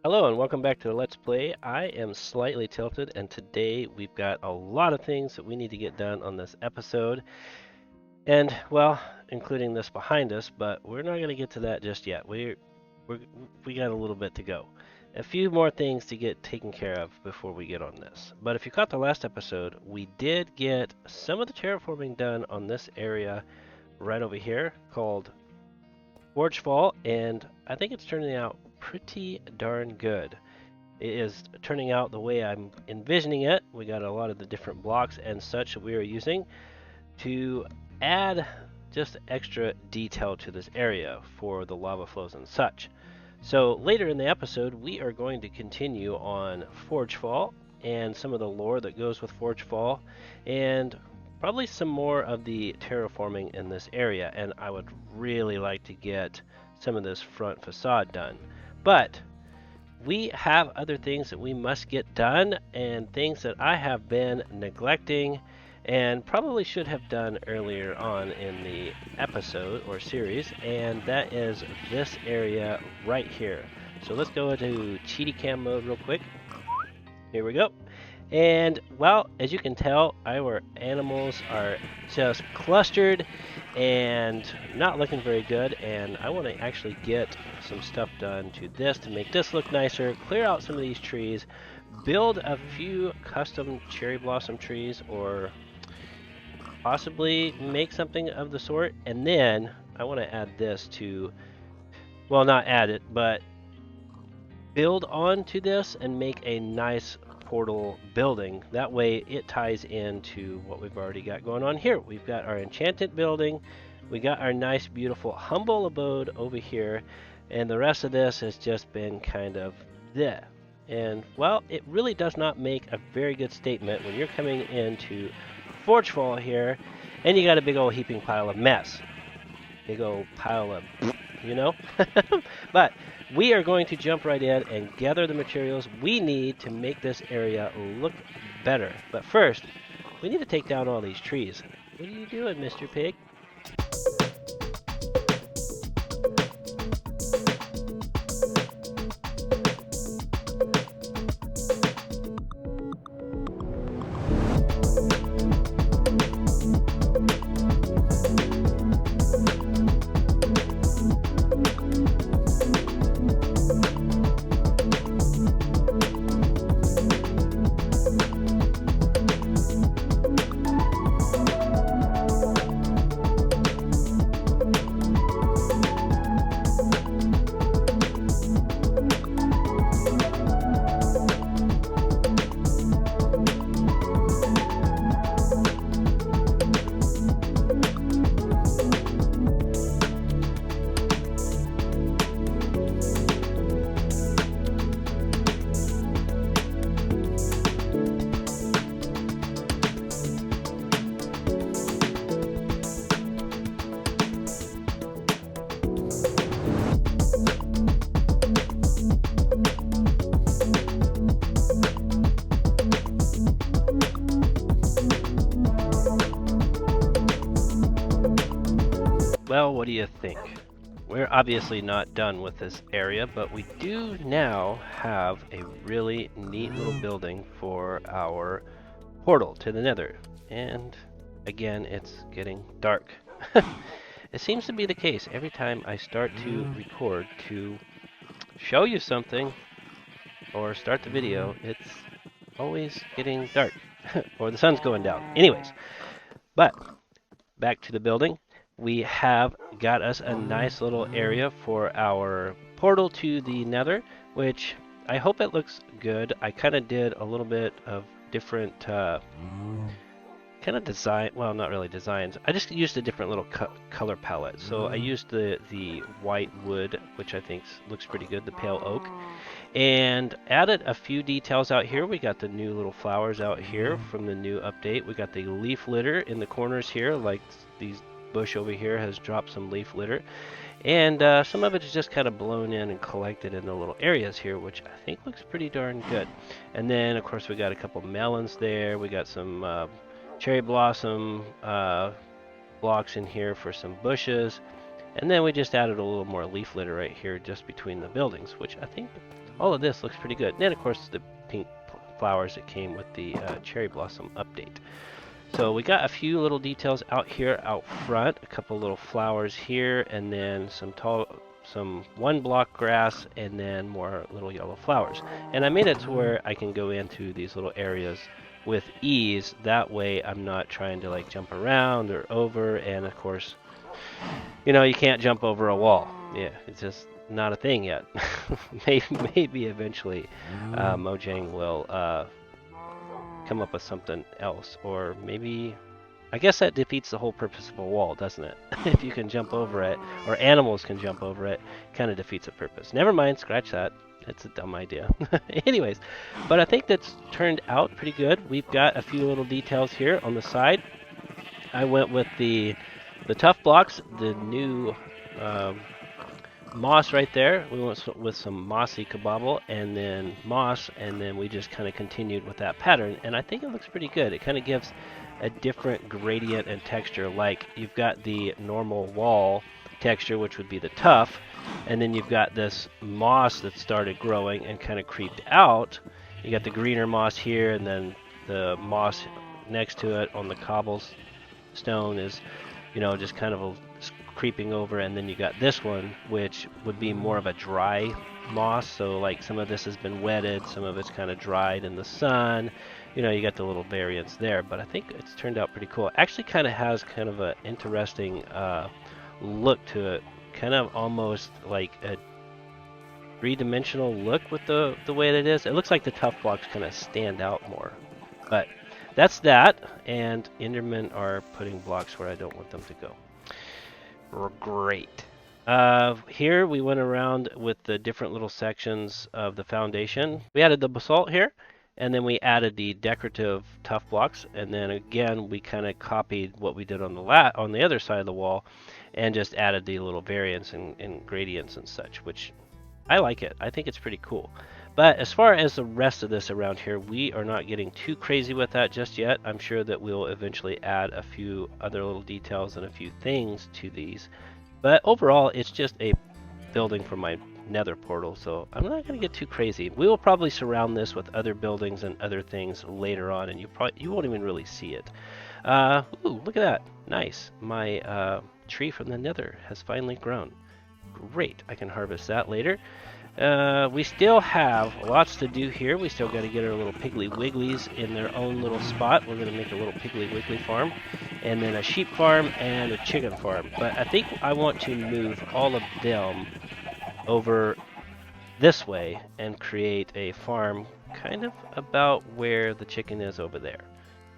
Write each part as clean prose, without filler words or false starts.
Hello and welcome back to the Let's Play. I am slightly tilted and today we've got a lot of things that we need to get done on this episode. And well, including this behind us, but we're not going to get to that just yet. We're we got a little bit to go. A few more things to get taken care of before we get on this. But if you caught the last episode, we did get some of the terraforming done on this area right over here called Forgefall, and I think it's turning out pretty darn good. It is turning out the way I'm envisioning it. We got a lot of the different blocks and such that we are using to add just extra detail to this area for the lava flows and such. So later in the episode, we are going to continue on Forgefall and some of the lore that goes with Forgefall, and probably some more of the terraforming in this area. And I would really like to get some of this front facade done. But we have other things that we must get done and things that I have been neglecting and probably should have done earlier on in the episode or series, and that is this area right here. So let's go into cheaty cam mode real quick. Here we go. And well, as you can tell, our animals are just clustered and not looking very good, and I want to actually get some stuff done to this to make this look nicer, clear out some of these trees, build a few custom cherry blossom trees, or possibly make something of the sort, and then I want to add this to, well, not add it, but build onto this and make a nice portal building. That way it ties into what we've already got going on here. We've got our enchanted building, we got our nice beautiful humble abode over here, and the rest of this has just been kind of there. And well, it really does not make a very good statement when you're coming into Forgefall here and you got a big old heaping pile of mess. Big old pile of, you know? But we are going to jump right in and gather the materials we need to make this area look better. But first, we need to take down all these trees. What are you doing, Mr. Pig? Well, what do you think? We're obviously not done with this area, but we do now have a really neat little building for our portal to the nether. And again, it's getting dark. It seems to be the case every time I start to record to show you something or start the video, it's always getting dark or the sun's going down. Anyways, but back to the building. We have got us a nice little area for our portal to the nether, which I hope it looks good. I kind of did a little bit of different kind of design, well, not really designs. I just used a different little color palette. So I used the white wood, which I think looks pretty good, the pale oak, and added a few details out here. We got the new little flowers out here from the new update. We got the leaf litter in the corners here, like these bush over here has dropped some leaf litter, and some of it is just kind of blown in and collected in the little areas here, which I think looks pretty darn good. And then of course we got a couple melons there. We got some cherry blossom blocks in here for some bushes, and then we just added a little more leaf litter right here just between the buildings, which I think all of this looks pretty good. And then of course the pink flowers that came with the cherry blossom update. So we got a few little details out here out front, a couple little flowers here, and then some one block grass, and then more little yellow flowers. And I made it to where I can go into these little areas with ease. That way I'm not trying to like jump around or over, and of course, you know, you can't jump over a wall. Yeah, it's just not a thing yet. Maybe eventually Mojang will come up with something else, or maybe I guess that defeats the whole purpose of a wall, doesn't it? If you can jump over it, or animals can jump over it, kind of defeats the purpose. Never mind, scratch that. It's a dumb idea. Anyways, but I think that's turned out pretty good. We've got a few little details here on the side. I went with the tough blocks, the new moss right there. We went with some mossy kabobble and then moss, and then we just kind of continued with that pattern, and I think it looks pretty good. It kind of gives a different gradient and texture. Like you've got the normal wall texture, which would be the tough, and then you've got this moss that started growing and kind of creeped out. You got the greener moss here, and then the moss next to it on the cobblestone is, you know, just kind of creeping over, and then you got this one, which would be more of a dry moss. So like some of this has been wetted, some of it's kind of dried in the sun. You know, you got the little variance there, but I think it's turned out pretty cool. It actually kind of has kind of an interesting look to it, kind of almost like a three-dimensional look with the way that it is. It looks like the tough blocks kind of stand out more, but that's that. And Endermen are putting blocks where I don't want them to go. Great. Here we went around with the different little sections of the foundation. We added the basalt here, and then we added the decorative tough blocks, and then again we kind of copied what we did on the other side of the wall, and just added the little variants and gradients and such, which I like it. I think it's pretty cool. But as far as the rest of this around here, we are not getting too crazy with that just yet. I'm sure that we'll eventually add a few other little details and a few things to these. But overall, it's just a building for my nether portal, so I'm not going to get too crazy. We will probably surround this with other buildings and other things later on, and you won't even really see it. Ooh, look at that. Nice. My tree from the nether has finally grown. Great. I can harvest that later. We still have lots to do here. We still got to get our little Piggly Wigglies in their own little spot. We're going to make a little Piggly Wiggly farm, and then a sheep farm and a chicken farm. But I think I want to move all of them over this way and create a farm kind of about where the chicken is over there.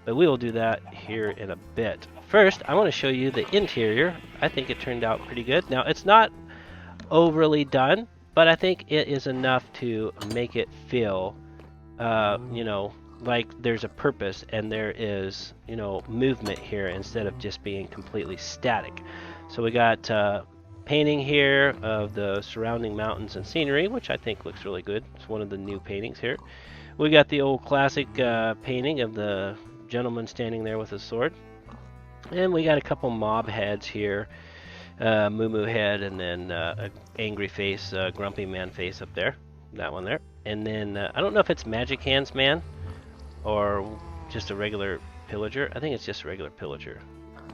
But we will do that here in a bit. First, I want to show you the interior. I think it turned out pretty good. Now, it's not overly done, but I think it is enough to make it feel, you know, like there's a purpose and there is, you know, movement here instead of just being completely static. So we got painting here of the surrounding mountains and scenery, which I think looks really good. It's one of the new paintings here. We got the old classic painting of the gentleman standing there with his sword. And we got a couple mob heads here. Moo Moo head, and then a angry face, grumpy man face up there, that one there. And then I don't know if it's Magic Hands Man or just a regular pillager. I think it's just a regular pillager.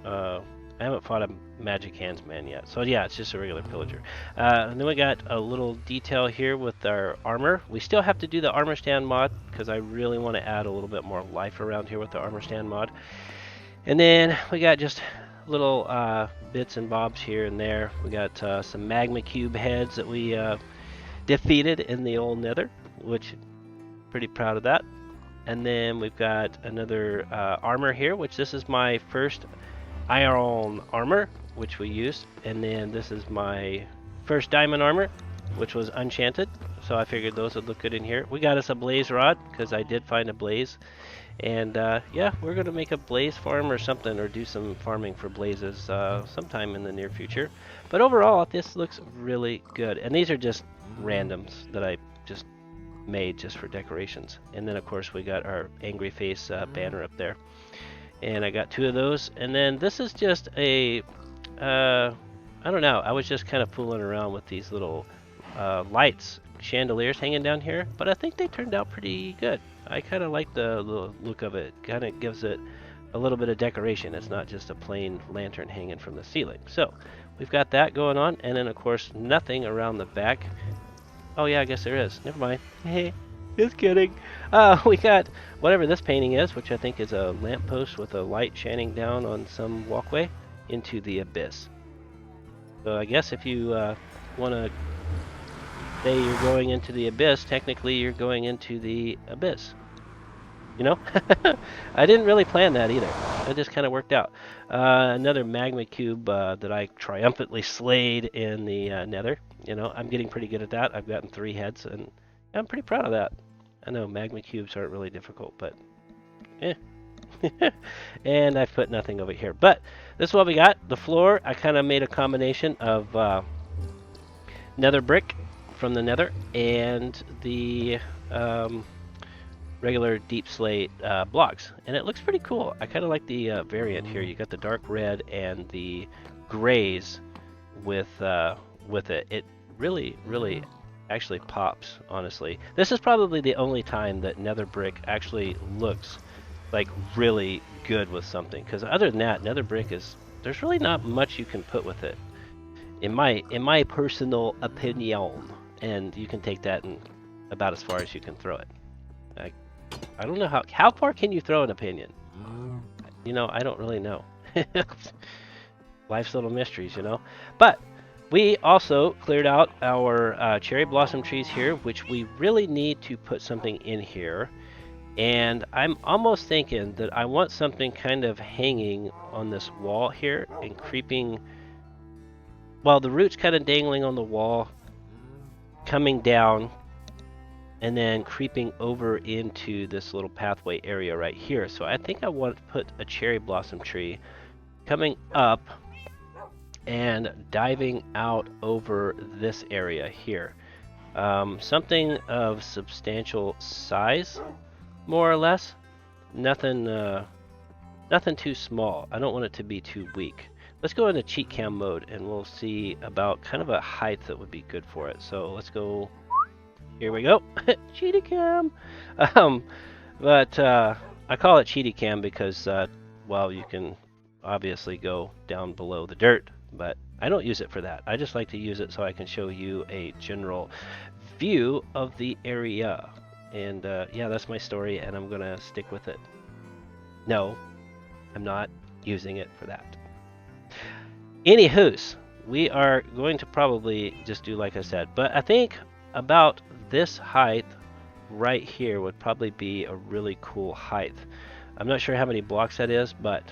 I haven't fought a Magic Hands Man yet, so yeah, it's just a regular pillager. And then we got a little detail here with our armor. We still have to do the armor stand mod because I really want to add a little bit more life around here with the armor stand mod. And then we got just little bits and bobs here and there. We got some magma cube heads that we defeated in the old nether, which pretty proud of that. And then we've got another armor here, which this is my first iron armor, which we used. And then this is my first diamond armor, which was enchanted. So I figured those would look good in here. We got us a blaze rod because I did find a blaze. And yeah, we're going to make a blaze farm or something, or do some farming for blazes sometime in the near future. But overall, this looks really good. And these are just randoms that I just made just for decorations. And then, of course, we got our angry face banner up there. And I got 2 of those. And then this is just a, I don't know, I was just kind of fooling around with these little lights chandeliers hanging down here, but I think they turned out pretty good. I kind of like the look of it. Kind of gives it a little bit of decoration. It's not just a plain lantern hanging from the ceiling. So we've got that going on, and then of course nothing around the back. Oh yeah, I guess there is. Never mind. Hey, just kidding. We got whatever this painting is, which I think is a lamppost with a light shining down on some walkway into the abyss. So I guess if you want to say you're going into the abyss, technically you're going into the abyss. You know? I didn't really plan that either. It just kind of worked out. Another magma cube that I triumphantly slayed in the nether. You know, I'm getting pretty good at that. I've gotten 3 heads, and I'm pretty proud of that. I know magma cubes aren't really difficult, but eh. And I've put nothing over here. But this is what we got. The floor, I kind of made a combination of nether brick from the nether and the regular deep slate blocks, and it looks pretty cool. I kind of like the variant here. You got the dark red and the grays with it. It really actually pops, honestly. This is probably the only time that nether brick actually looks like really good with something, because other than that, nether brick is, there's really not much you can put with it, in my personal opinion. And you can take that and about as far as you can throw it. I don't know how far can you throw an opinion? You know, I don't really know. Life's little mysteries, you know. But we also cleared out our cherry blossom trees here, which we really need to put something in here. And I'm almost thinking that I want something kind of hanging on this wall here and creeping. Well, the root's kind of dangling on the wall, coming down, and then creeping over into this little pathway area right here. So I think I want to put a cherry blossom tree coming up and diving out over this area here. Something of substantial size, more or less. Nothing too small. I don't want it to be too weak. Let's go into cheat cam mode and we'll see about kind of a height that would be good for it. So let's go. Here we go. Cheetah cam. But I call it cheetah cam because well, you can obviously go down below the dirt, but I don't use it for that. I just like to use it so I can show you a general view of the area. And yeah, that's my story, and I'm gonna stick with it. No, I'm not using it for that. Anywho's, we are going to probably just do like I said, but I think about this height right here would probably be a really cool height. I'm not sure how many blocks that is, but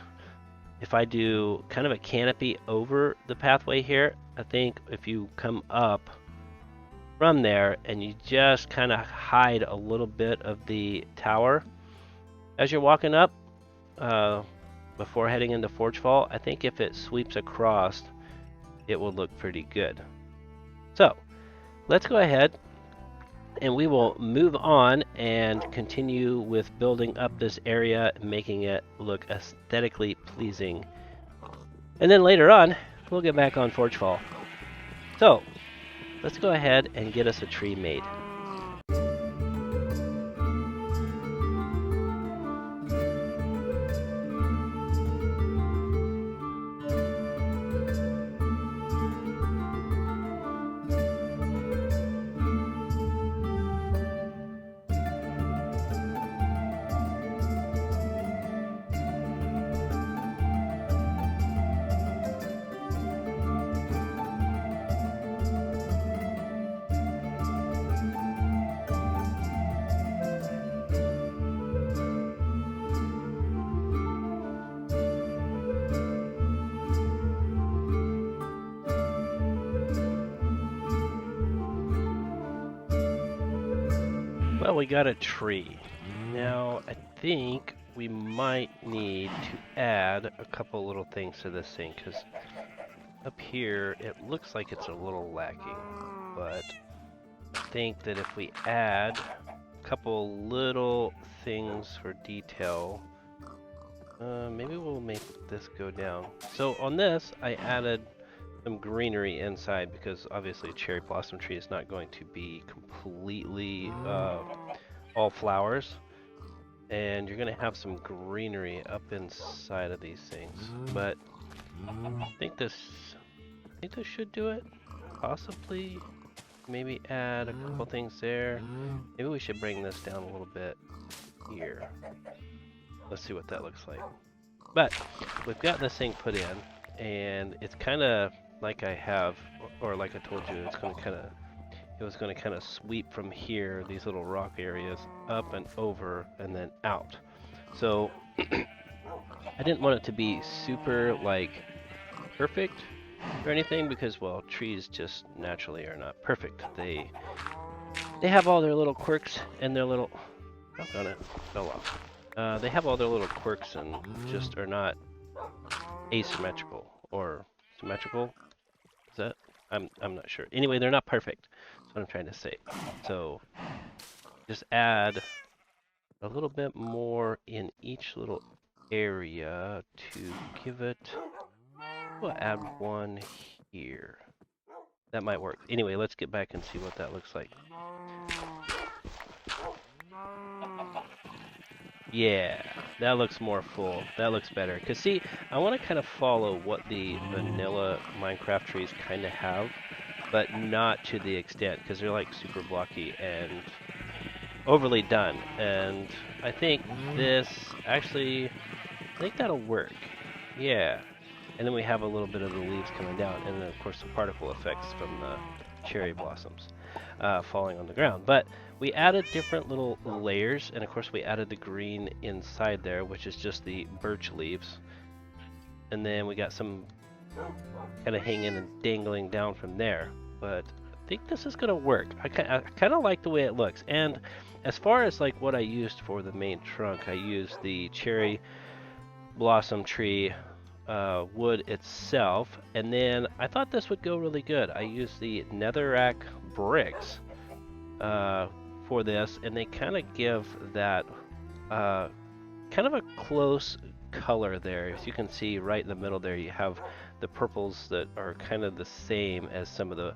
if I do kind of a canopy over the pathway here, I think if you come up from there and you just kind of hide a little bit of the tower as you're walking up before heading into Forgefall, I think if it sweeps across, it will look pretty good. So let's go ahead and we will move on and continue with building up this area, making it look aesthetically pleasing. And then later on, we'll get back on Forgefall. So let's go ahead and get us a tree made. Well, we got a tree. Now, I think we might need to add a couple little things to this thing, because up here it looks like it's a little lacking. But I think that if we add a couple little things for detail, maybe we'll make this go down. So on this, I added some greenery inside, because obviously a cherry blossom tree is not going to be completely all flowers, and you're going to have some greenery up inside of these things. But I think this should do it. Possibly, maybe add a couple things there. Maybe we should bring this down a little bit here. Let's see what that looks like. But we've got this thing put in, and it's kind of like I have, or like I told you, it's going to kind of, it was going to kind of sweep from here, these little rock areas, up and over, and then out. So I didn't want it to be super like perfect or anything, because well, trees just naturally are not perfect. They have all their little quirks and their little, oh, on it fell off. They have all their little quirks and just are not asymmetrical or symmetrical. Is that? I'm not sure. Anyway, they're not perfect. That's what I'm trying to say. So just add a little bit more in each little area to give it. We'll add one here. That might work. Anyway, let's get back and see what that looks like. Yeah, that looks more full. That looks better. Because see, I want to kind of follow what the vanilla Minecraft trees kind of have, but not to the extent, because they're like super blocky and overly done. And I think this, actually, I think that'll work. Yeah. And then we have a little bit of the leaves coming down, and then of course the particle effects from the cherry blossoms falling on the ground. But we added different little layers, and of course we added the green inside there, which is just the birch leaves. And then we got some kind of hanging and dangling down from there. But I think this is gonna work. I kind of like the way it looks. And as far as like what I used for the main trunk, I used the cherry blossom tree wood itself, and then I thought this would go really good. I used the netherrack bricks for this, and they kind of give that kind of a close color there. As you can see right in the middle there, you have the purples that are kind of the same as some of the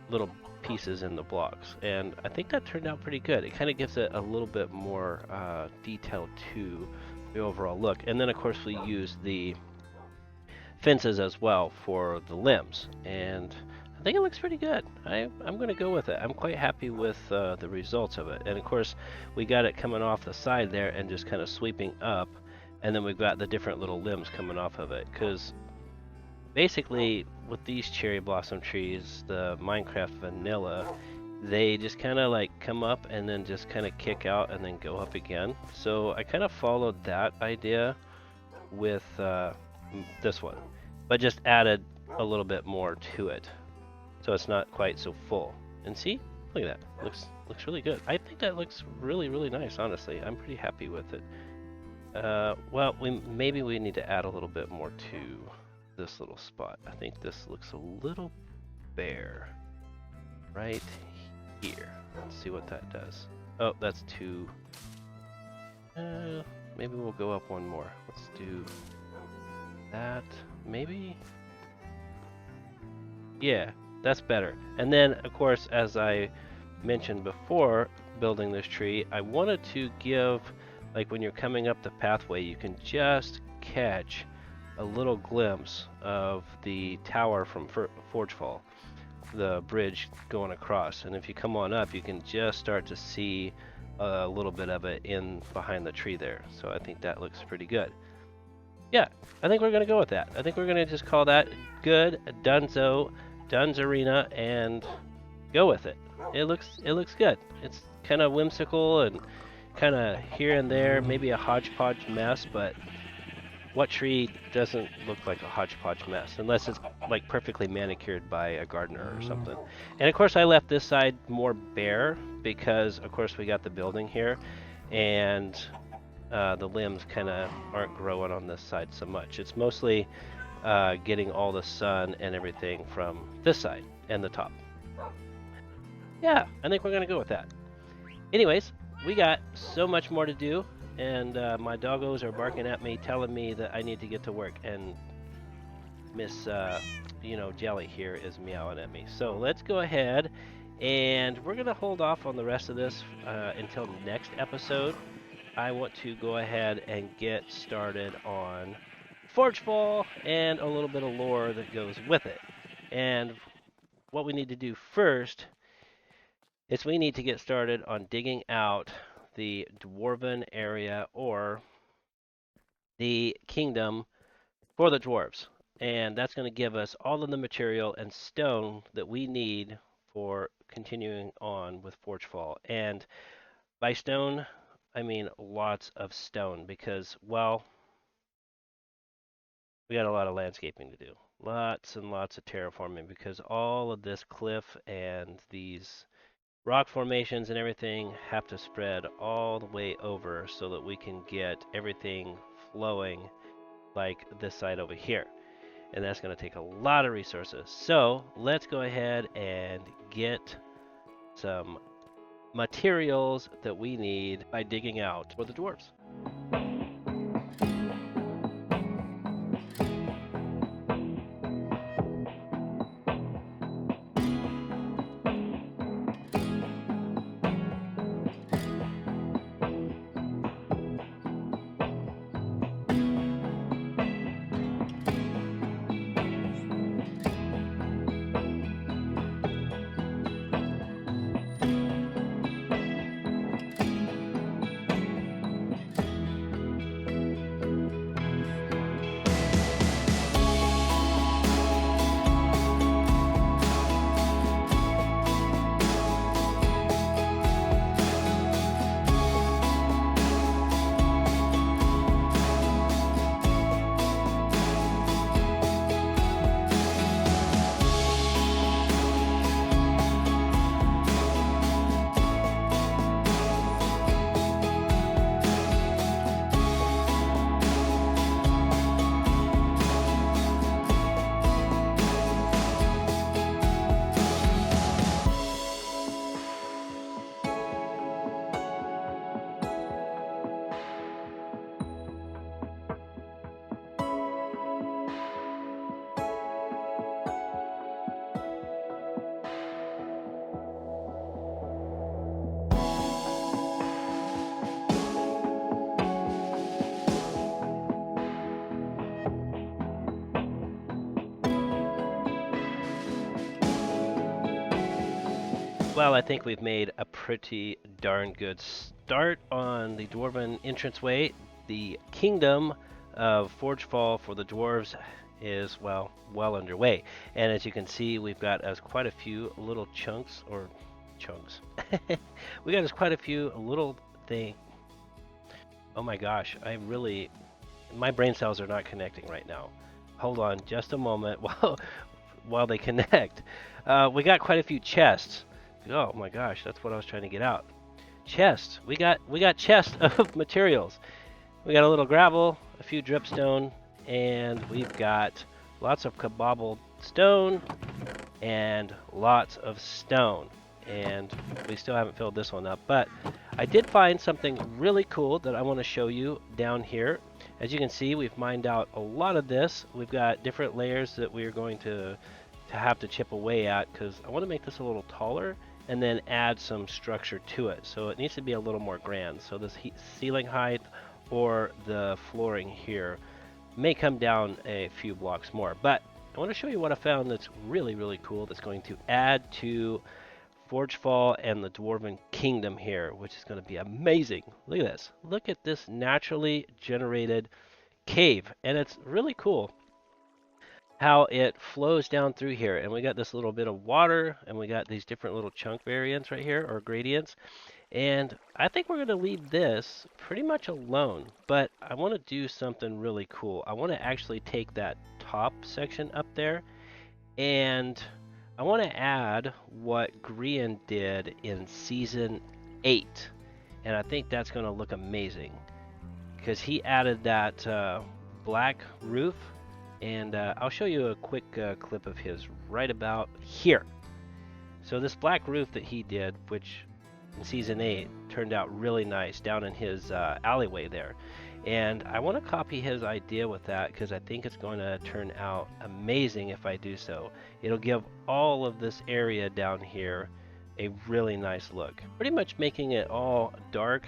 little pieces in the blocks, and I think that turned out pretty good. It kind of gives it a little bit more detail to the overall look. And then of course we use the fences as well for the limbs, and I think it looks pretty good. I'm going to go with it. I'm quite happy with the results of it. And of course we got it coming off the side there and just kind of sweeping up, and then we've got the different little limbs coming off of it, because basically with these cherry blossom trees, the Minecraft vanilla, they just kind of like come up and then just kind of kick out and then go up again. So I kind of followed that idea with this one, but just added a little bit more to it, so it's not quite so full. And see, look at that, looks really good. I think that looks really nice. Honestly, I'm pretty happy with it. Well, maybe we need to add a little bit more to this little spot. I think this looks a little bare right here. Let's see what that does. Oh, that's too. Maybe we'll go up one more. Let's do that. Maybe. Yeah, that's better. And then, of course, as I mentioned before, building this tree, I wanted to give, like when you're coming up the pathway, you can just catch a little glimpse of the tower from Forgefall, the bridge going across. And if you come on up, you can just start to see a little bit of it in behind the tree there. So I think that looks pretty good. Yeah, I think we're going to go with that. I think we're going to just call that good, Dunzarina, and go with it. It looks good. It's kind of whimsical and kind of here and there, maybe a hodgepodge mess, but what tree doesn't look like a hodgepodge mess, unless it's like perfectly manicured by a gardener or something. And of course I left this side more bare because of course we got the building here, and the limbs kind of aren't growing on this side so much. It's mostly getting all the sun and everything from this side and the top. Yeah, I think we're gonna go with that. Anyways, we got so much more to do, and my doggos are barking at me, telling me that I need to get to work, and Miss Jelly here is meowing at me. So let's go ahead, and we're gonna hold off on the rest of this until next episode. I want to go ahead and get started on Forgefall and a little bit of lore that goes with it. And what we need to do first is we need to get started on digging out the Dwarven area, or the kingdom for the dwarves. And that's going to give us all of the material and stone that we need for continuing on with Forgefall. And by stone, I mean lots of stone because, well, we got a lot of landscaping to do. Lots and lots of terraforming because all of this cliff and these rock formations and everything have to spread all the way over so that we can get everything flowing like this side over here. And that's going to take a lot of resources. So let's go ahead and get some materials that we need by digging out for the dwarves. Well, I think we've made a pretty darn good start on the Dwarven entranceway. The kingdom of Forgefall for the dwarves is, well underway. And as you can see, we've got us quite a few little chunks. We got us quite a few little things. Oh my gosh, my brain cells are not connecting right now. Hold on just a moment while they connect. We got quite a few chests. Oh my gosh, that's what I was trying to get out. Chests. We got chests of materials. We got a little gravel, a few dripstone, and we've got lots of kabobbled stone and lots of stone. And we still haven't filled this one up, but I did find something really cool that I want to show you down here. As you can see, we've mined out a lot of this. We've got different layers that we're going to have to chip away at because I want to make this a little taller and then add some structure to it. So it needs to be a little more grand. So this ceiling height or the flooring here may come down a few blocks more. But I want to show you what I found that's really, really cool that's going to add to Forgefall and the Dwarven Kingdom here, which is going to be amazing. Look at this. Look at this naturally generated cave. And it's really cool how it flows down through here. And we got this little bit of water, and we got these different little chunk variants right here, or gradients. And I think we're going to leave this pretty much alone, but I want to do something really cool. I want to actually take that top section up there, and I want to add what Grian did in Season 8. And I think that's going to look amazing, because he added that black roof. And I'll show you a quick clip of his right about here. So this black roof that he did, which in Season 8 turned out really nice down in his alleyway there. And I want to copy his idea with that because I think it's going to turn out amazing if I do so. It'll give all of this area down here a really nice look. Pretty much making it all dark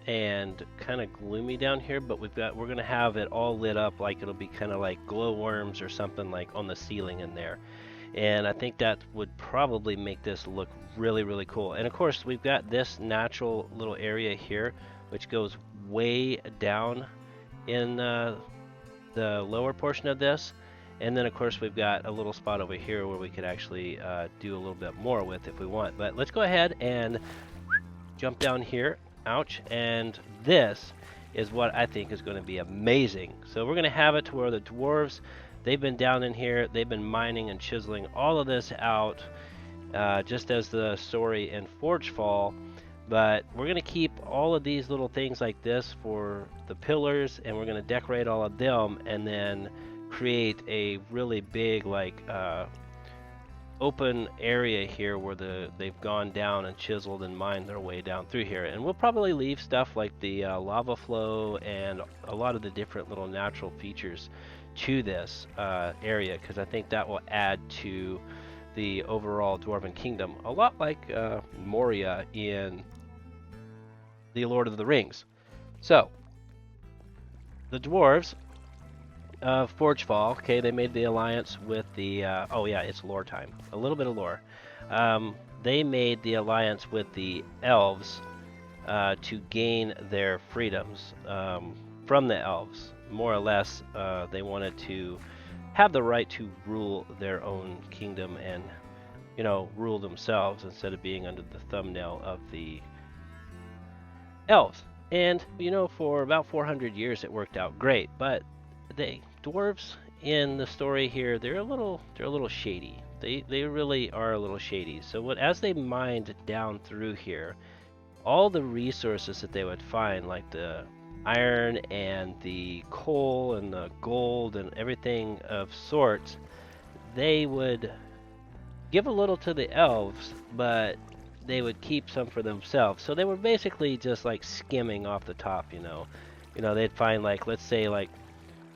and kind of gloomy down here, but we're going to have it all lit up like it'll be kind of like glowworms or something like on the ceiling in there. And I think that would probably make this look really, really cool. And of course, we've got this natural little area here, which goes way down in the lower portion of this. And then, of course, we've got a little spot over here where we could actually do a little bit more with if we want. But let's go ahead and jump down here. Ouch. And this is what I think is going to be amazing. So we're going to have it to where the dwarves, they've been down in here, they've been mining and chiseling all of this out, just as the story in Forgefall. But we're going to keep all of these little things like this for the pillars, and we're going to decorate all of them, and then create a really big, like, open area here where they've gone down and chiseled and mined their way down through here. And we'll probably leave stuff like the lava flow and a lot of the different little natural features to this area, because I think that will add to the overall Dwarven Kingdom, a lot like Moria in the Lord of the Rings. So, the dwarves of Forgefall, okay, they made the alliance with the, oh yeah, it's lore time. A little bit of lore. They made the alliance with the elves to gain their freedoms from the elves. More or less, they wanted to have the right to rule their own kingdom and, you know, rule themselves instead of being under the thumbnail of the elves. And, you know, for about 400 years it worked out great, but the dwarves in the story here, they're a little shady. They really are a little shady. So as they mined down through here, all the resources that they would find, like the iron and the coal and the gold and everything of sorts, they would give a little to the elves, but they would keep some for themselves. So they were basically just like skimming off the top, you know. You know, they'd find, like, let's say like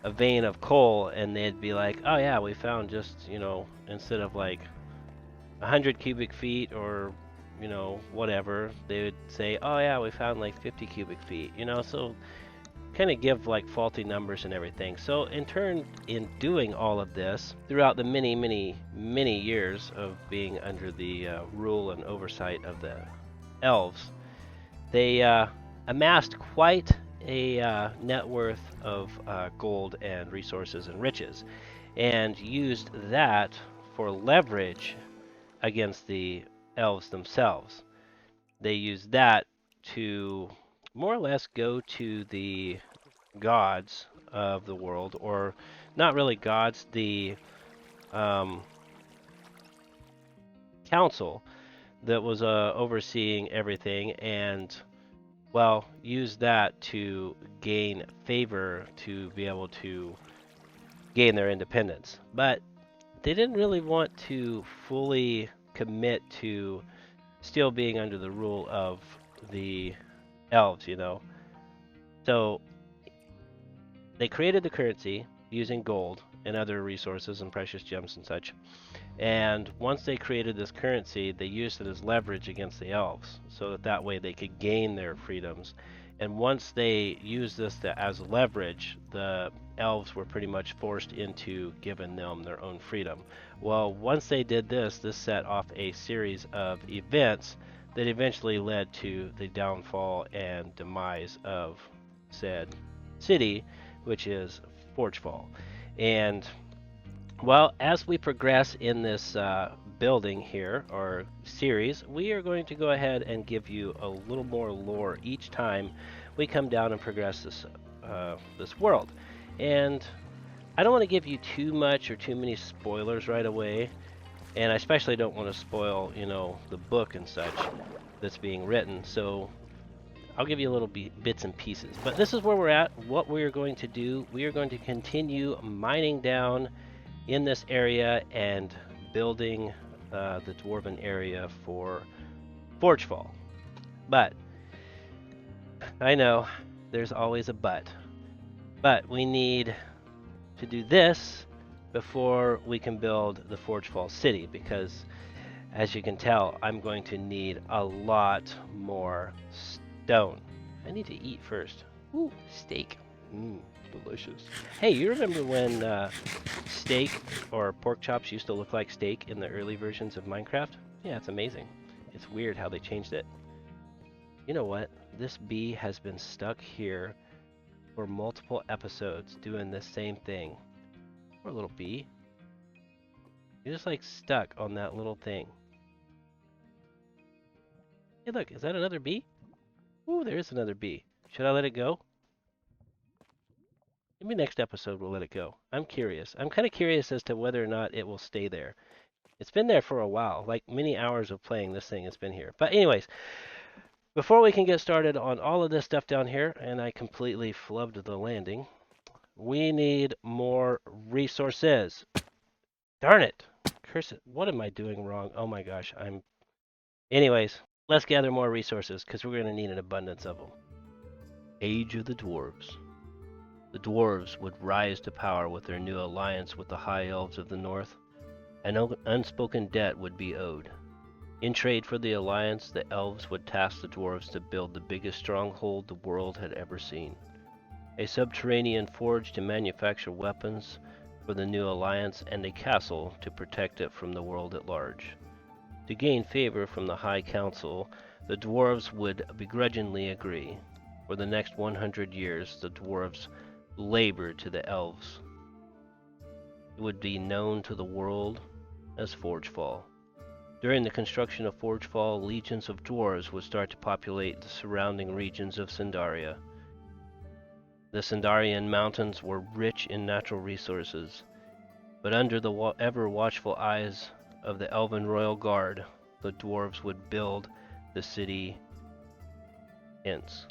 a vein of coal, and they'd be like, oh yeah, we found just, you know, instead of like 100 cubic feet or, you know, whatever, they would say, oh yeah, we found like 50 cubic feet, you know. So kind of give like faulty numbers and everything. So in turn, in doing all of this throughout the many years of being under the rule and oversight of the elves, they amassed quite a net worth of gold and resources and riches, and used that for leverage against the elves themselves. They used that to more or less go to the gods of the world, or not really gods, the council that was overseeing everything, and, well, use that to gain favor to be able to gain their independence. But they didn't really want to fully commit to still being under the rule of the elves, you know. So they created the currency using gold and other resources and precious gems and such. And once they created this currency, they used it as leverage against the elves, so that way they could gain their freedoms. And once they used this as leverage, the elves were pretty much forced into giving them their own freedom. Well, once they did this, this set off a series of events that eventually led to the downfall and demise of said city, which is Forgefall. And, well, as we progress in this building here, or series, we are going to go ahead and give you a little more lore each time we come down and progress this world. And I don't want to give you too much or too many spoilers right away, and I especially don't want to spoil, you know, the book and such that's being written. So I'll give you a little bits and pieces. But this is where we're at. What we're going to do, we are going to continue mining down in this area and building the dwarven area for Forgefall. But I know there's always a but. But we need to do this before we can build the Forge Falls City, because as you can tell, I'm going to need a lot more stone. I need to eat first. Ooh, steak. Mmm, delicious. Hey, you remember when steak or pork chops used to look like steak in the early versions of Minecraft? Yeah, it's amazing. It's weird how they changed it. You know what? This bee has been stuck here for multiple episodes doing the same thing. Poor little bee. You're just like stuck on that little thing. Hey, look, is that another bee? Ooh, there is another bee. Should I let it go? Maybe next episode we'll let it go. I'm curious. I'm kind of curious as to whether or not it will stay there. It's been there for a while, like many hours of playing this thing has been here. But anyways, before we can get started on all of this stuff down here, and I completely flubbed the landing, we need more resources. Darn it. Curse it. What am I doing wrong? Oh my gosh, Anyways, let's gather more resources, because we're going to need an abundance of them. Age of the Dwarves. The dwarves would rise to power with their new alliance with the High Elves of the North. An unspoken debt would be owed. In trade for the alliance, the elves would task the dwarves to build the biggest stronghold the world had ever seen. A subterranean forge to manufacture weapons for the new alliance, and a castle to protect it from the world at large. To gain favor from the High Council, the dwarves would begrudgingly agree. For the next 100 years, the dwarves labored to the elves. It would be known to the world as Forgefall. During the construction of Forgefall, legions of dwarves would start to populate the surrounding regions of Sandaria. The Sandarian mountains were rich in natural resources, but under the ever-watchful eyes of the Elven Royal Guard, the dwarves would build the city Ents.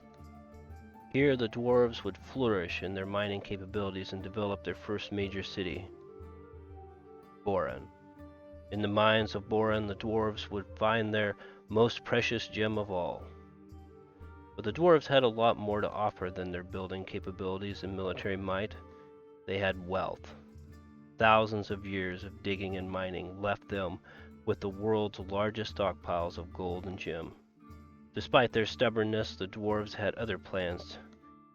Here, the dwarves would flourish in their mining capabilities and develop their first major city, Boran. In the mines of Boran, the dwarves would find their most precious gem of all. But the dwarves had a lot more to offer than their building capabilities and military might. They had wealth. Thousands of years of digging and mining left them with the world's largest stockpiles of gold and gem. Despite their stubbornness, the dwarves had other plans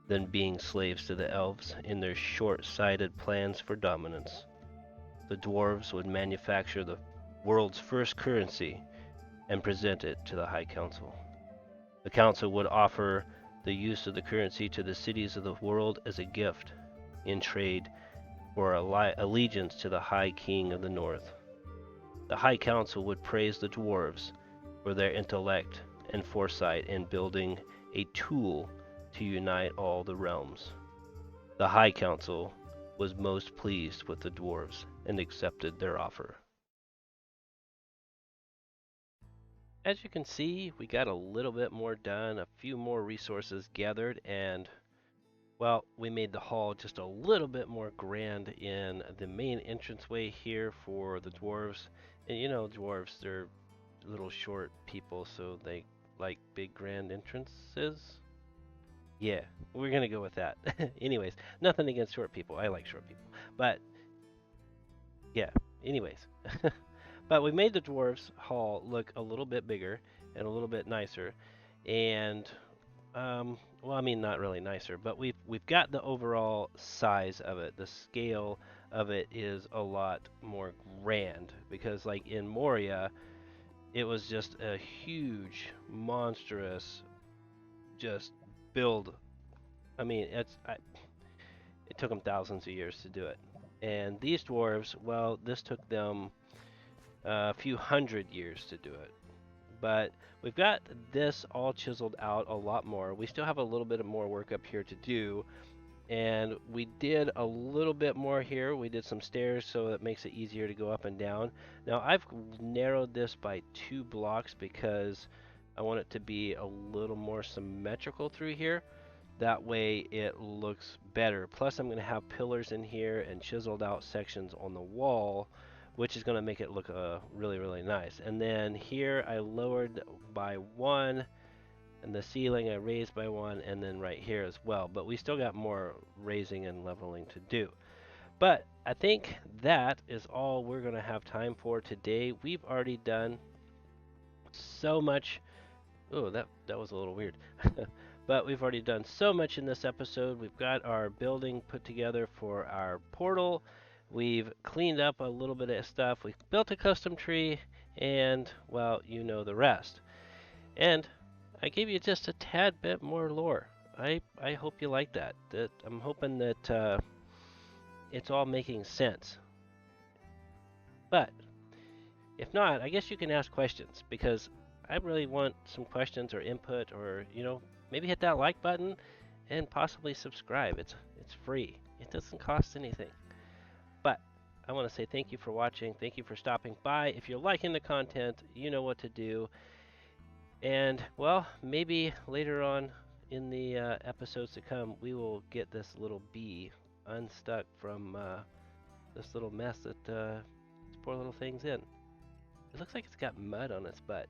than being slaves to the elves in their short-sighted plans for dominance. The dwarves would manufacture the world's first currency and present it to the High Council. The Council would offer the use of the currency to the cities of the world as a gift in trade for allegiance to the High King of the North. The High Council would praise the dwarves for their intellect and foresight in building a tool to unite all the realms. The High Council was most pleased with the dwarves and accepted their offer. As you can see, we got a little bit more done, a few more resources gathered, and well, we made the hall just a little bit more grand in the main entranceway here for the dwarves. And you know, dwarves, they're little short people, so they like big grand entrances. Yeah, we're gonna go with that. Anyways, nothing against short people. I like short people. But yeah, anyways. But we made the dwarves hall look a little bit bigger and a little bit nicer. And well, I mean, not really nicer, but we've got the overall size of it. The scale of it is a lot more grand, because like in Moria, it was just a huge, monstrous, just build. I mean, it took them thousands of years to do it. And these dwarves, well, this took them a few hundred years to do it. But we've got this all chiseled out a lot more. We still have a little bit of more work up here to do, and we did a little bit more here. We did some stairs, so it makes it easier to go up and down. Now I've narrowed this by 2 blocks because I want it to be a little more symmetrical through here. That way it looks better. Plus I'm going to have pillars in here and chiseled out sections on the wall, which is going to make it look really, really nice. And then here I lowered by 1 And the ceiling I raised by 1, and then right here as well. But we still got more raising and leveling to do. But I think that is all we're going to have time for today. We've already done so much. Oh, that was a little weird. But we've already done so much in this episode. We've got our building put together for our portal. We've cleaned up a little bit of stuff. We've built a custom tree, and well, you know the rest. And I gave you just a tad bit more lore. I hope you like that. I'm hoping that it's all making sense. But if not, I guess you can ask questions because I really want some questions or input, or maybe hit that like button and possibly subscribe. It's free. It doesn't cost anything. But I want to say thank you for watching. Thank you for stopping by. If you're liking the content, you know what to do. And well, maybe later on in the episodes to come, we will get this little bee unstuck from this little mess that this poor little thing's in. It looks like it's got mud on its butt.